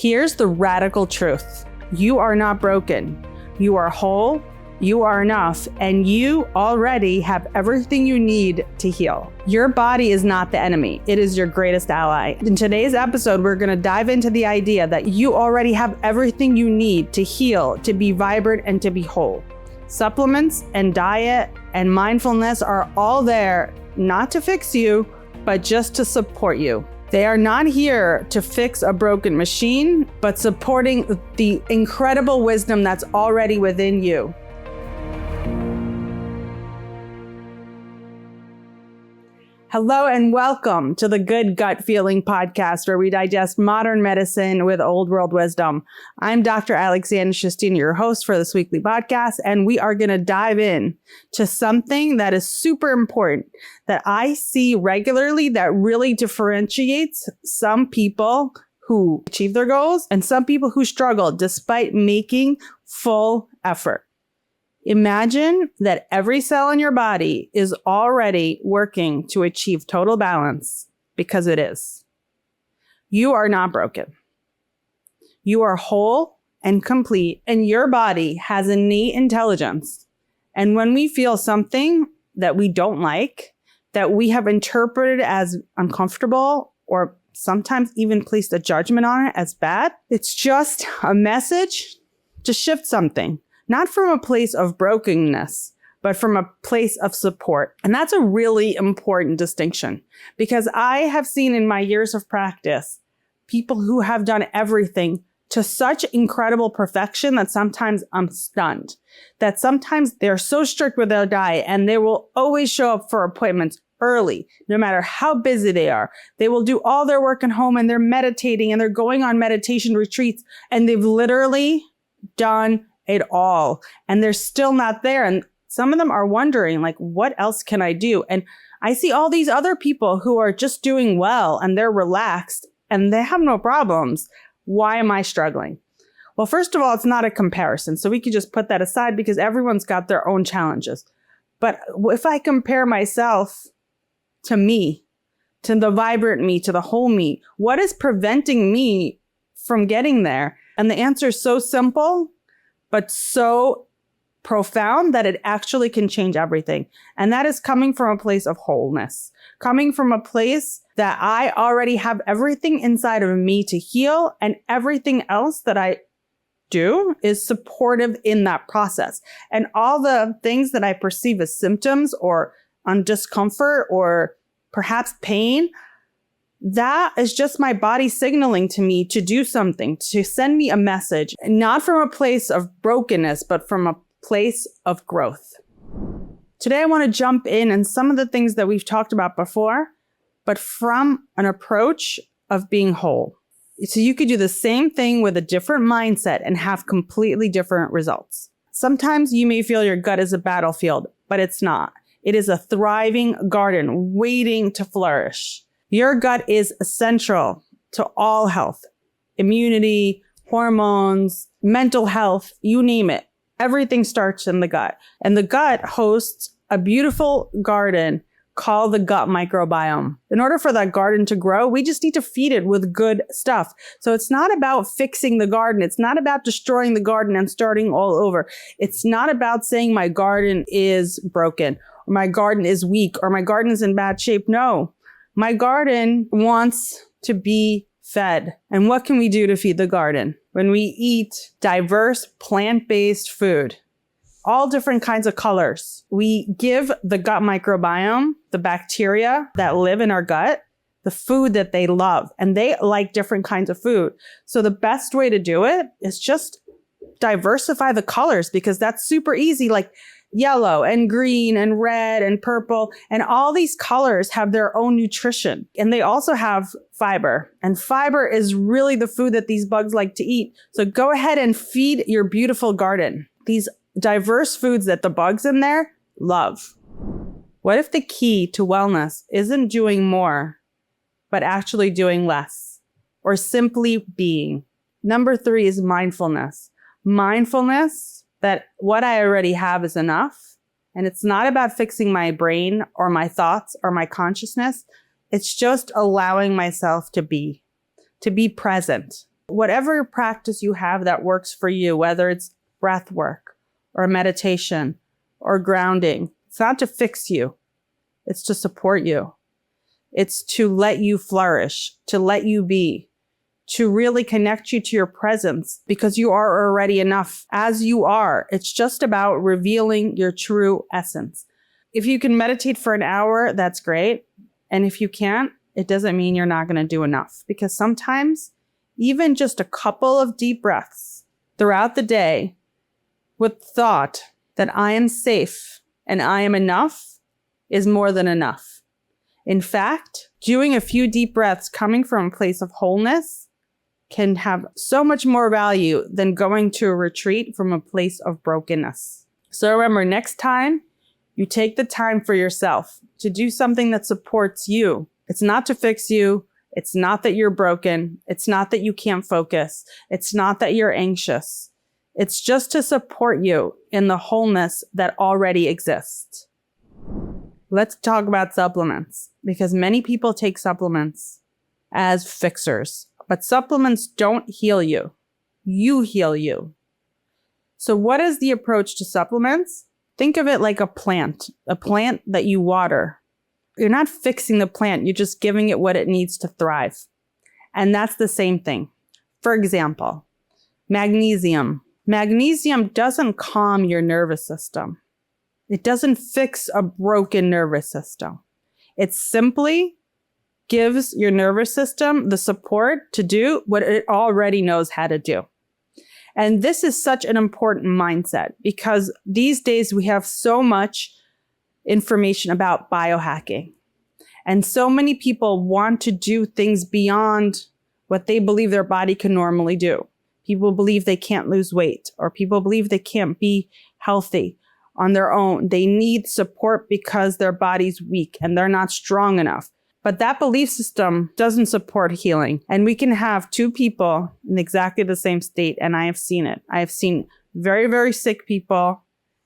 Here's the radical truth. You are not broken. You are whole. You are enough, and you already have everything you need to heal. Your body is not the enemy. It is your greatest ally. In today's episode, we're going to dive into the idea that you already have everything you need to heal, to be vibrant, and to be whole. Supplements and diet and mindfulness are all there, not to fix you, but just to support you. They are not here to fix a broken machine, but supporting the incredible wisdom that's already within you. Hello and welcome to the Good Gut Feeling podcast, where we digest modern medicine with old world wisdom. I'm Dr. Alexandra Shustin, your host for this weekly podcast, and we are going to dive in to something that is super important that I see regularly that really differentiates some people who achieve their goals and some people who struggle despite making full effort. Imagine that every cell in your body is already working to achieve total balance, because it is. You are not broken. You are whole and complete, and your body has innate intelligence. And when we feel something that we don't like, that we have interpreted as uncomfortable, or sometimes even placed a judgment on it as bad, it's just a message to shift something. Not from a place of brokenness, but from a place of support. And that's a really important distinction, because I have seen in my years of practice, people who have done everything to such incredible perfection that sometimes I'm stunned. That sometimes they're so strict with their diet and they will always show up for appointments early, no matter how busy they are. They will do all their work at home and they're meditating and they're going on meditation retreats, and they've literally done it all, and they're still not there. And some of them are wondering, like, what else can I do? And I see all these other people who are just doing well and they're relaxed and they have no problems. Why am I struggling? Well, first of all, it's not a comparison. So we could just put that aside, because everyone's got their own challenges. But if I compare myself to me, to the vibrant me, to the whole me, what is preventing me from getting there? And the answer is so simple, but so profound that it actually can change everything. And that is coming from a place of wholeness, coming from a place that I already have everything inside of me to heal, and everything else that I do is supportive in that process. And all the things that I perceive as symptoms or discomfort or perhaps pain, that is just my body signaling to me to do something, to send me a message, not from a place of brokenness, but from a place of growth. Today, I want to jump in on some of the things that we've talked about before, but from an approach of being whole. So you could do the same thing with a different mindset and have completely different results. Sometimes you may feel your gut is a battlefield, but it's not. It is a thriving garden waiting to flourish. Your gut is essential to all health, immunity, hormones, mental health, you name it. Everything starts in the gut. And the gut hosts a beautiful garden called the gut microbiome. In order for that garden to grow, we just need to feed it with good stuff. So it's not about fixing the garden. It's not about destroying the garden and starting all over. It's not about saying my garden is broken, or my garden is weak, or my garden is in bad shape. No. My garden wants to be fed. And what can we do to feed the garden? When we eat diverse plant-based food, all different kinds of colors, we give the gut microbiome, the bacteria that live in our gut, the food that they love. And they like different kinds of food. So the best way to do it is just diversify the colors, because that's super easy. Like yellow and green and red and purple, and all these colors have their own nutrition. And they also have fiber. And fiber is really the food that these bugs like to eat. So go ahead and feed your beautiful garden these diverse foods that the bugs in there love. What if the key to wellness isn't doing more, but actually doing less, or simply being? Number 3 is mindfulness. Mindfulness that what I already have is enough. And it's not about fixing my brain or my thoughts or my consciousness. It's just allowing myself to be present. Whatever practice you have that works for you, whether it's breath work or meditation or grounding, it's not to fix you. It's to support you. It's to let you flourish, to let you be, to really connect you to your presence because you are already enough as you are. It's just about revealing your true essence. If you can meditate for an hour, that's great. And if you can't, it doesn't mean you're not going to do enough, because sometimes even just a couple of deep breaths throughout the day with thought that I am safe and I am enough is more than enough. In fact, doing a few deep breaths coming from a place of wholeness can have so much more value than going to a retreat from a place of brokenness. So remember, next time you take the time for yourself to do something that supports you. It's not to fix you. It's not that you're broken. It's not that you can't focus. It's not that you're anxious. It's just to support you in the wholeness that already exists. Let's talk about supplements, because many people take supplements as fixers, but supplements don't heal you. You heal you. So what is the approach to supplements? Think of it like a plant that you water. You're not fixing the plant. You're just giving it what it needs to thrive. And that's the same thing. For example, magnesium. Magnesium doesn't calm your nervous system. It doesn't fix a broken nervous system. It simply gives your nervous system the support to do what it already knows how to do. And this is such an important mindset, because these days we have so much information about biohacking. And so many people want to do things beyond what they believe their body can normally do. People believe they can't lose weight, or people believe they can't be healthy on their own. They need support because their body's weak and they're not strong enough. But that belief system doesn't support healing. And we can have two people in exactly the same state, and I have seen it. I have seen very, very sick people,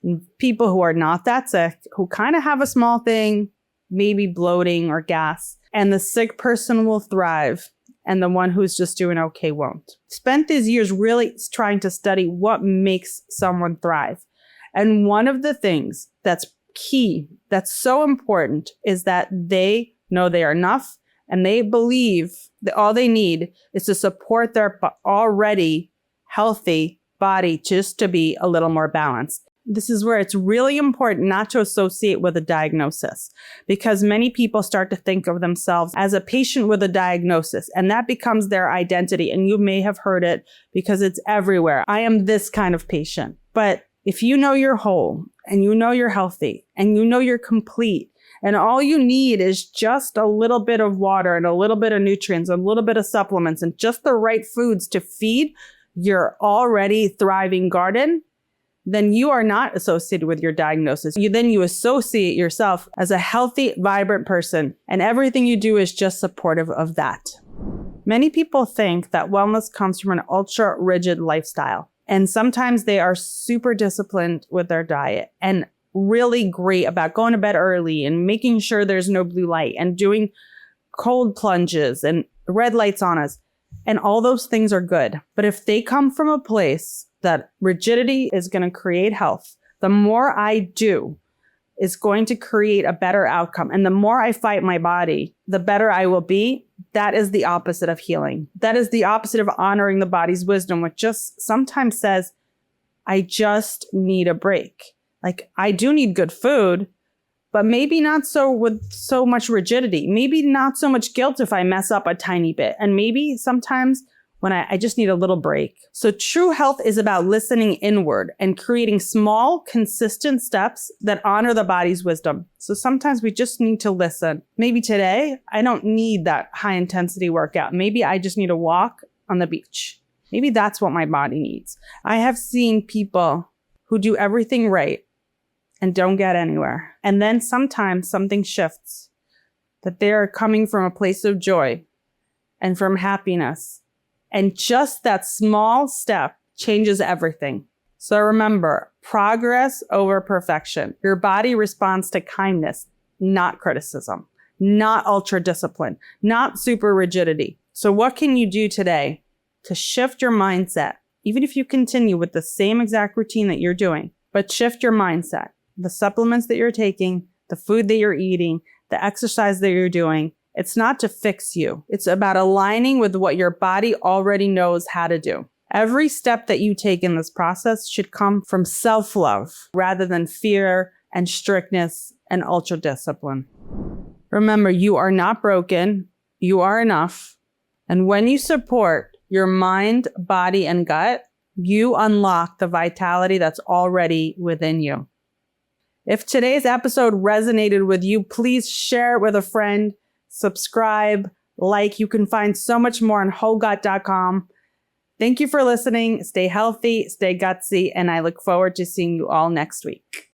and people who are not that sick, who kind of have a small thing, maybe bloating or gas, and the sick person will thrive, and the one who's just doing okay won't. Spent these years really trying to study what makes someone thrive. And one of the things that's key, that's so important, is that they know they are enough, and they believe that all they need is to support their already healthy body just to be a little more balanced. This is where it's really important not to associate with a diagnosis, because many people start to think of themselves as a patient with a diagnosis, and that becomes their identity. And you may have heard it because it's everywhere. I am this kind of patient. But if you know you're whole, and you know you're healthy, and you know you're complete, and all you need is just a little bit of water and a little bit of nutrients, a little bit of supplements, and just the right foods to feed your already thriving garden, then you are not associated with your diagnosis. You associate yourself as a healthy, vibrant person, and everything you do is just supportive of that. Many people think that wellness comes from an ultra-rigid lifestyle, and sometimes they are super disciplined with their diet and really great about going to bed early and making sure there's no blue light and doing cold plunges and red light saunas. And all those things are good. But if they come from a place that rigidity is going to create health, the more I do is going to create a better outcome. And the more I fight my body, the better I will be. That is the opposite of healing. That is the opposite of honoring the body's wisdom, which just sometimes says, I just need a break. Like, I do need good food, but maybe not so with so much rigidity. Maybe not so much guilt if I mess up a tiny bit. And maybe sometimes when I just need a little break. So true health is about listening inward and creating small, consistent steps that honor the body's wisdom. So sometimes we just need to listen. Maybe today, I don't need that high intensity workout. Maybe I just need a walk on the beach. Maybe that's what my body needs. I have seen people who do everything right and don't get anywhere. And then sometimes something shifts, that they are coming from a place of joy and from happiness. And just that small step changes everything. So remember, progress over perfection. Your body responds to kindness, not criticism, not ultra discipline, not super rigidity. So what can you do today to shift your mindset, even if you continue with the same exact routine that you're doing, but shift your mindset. The supplements that you're taking, the food that you're eating, the exercise that you're doing, it's not to fix you. It's about aligning with what your body already knows how to do. Every step that you take in this process should come from self-love rather than fear and strictness and ultra discipline. Remember, you are not broken. You are enough. And when you support your mind, body, and gut, you unlock the vitality that's already within you. If today's episode resonated with you, please share it with a friend, subscribe, like. You can find so much more on wholegut.com. Thank you for listening. Stay healthy, stay gutsy, and I look forward to seeing you all next week.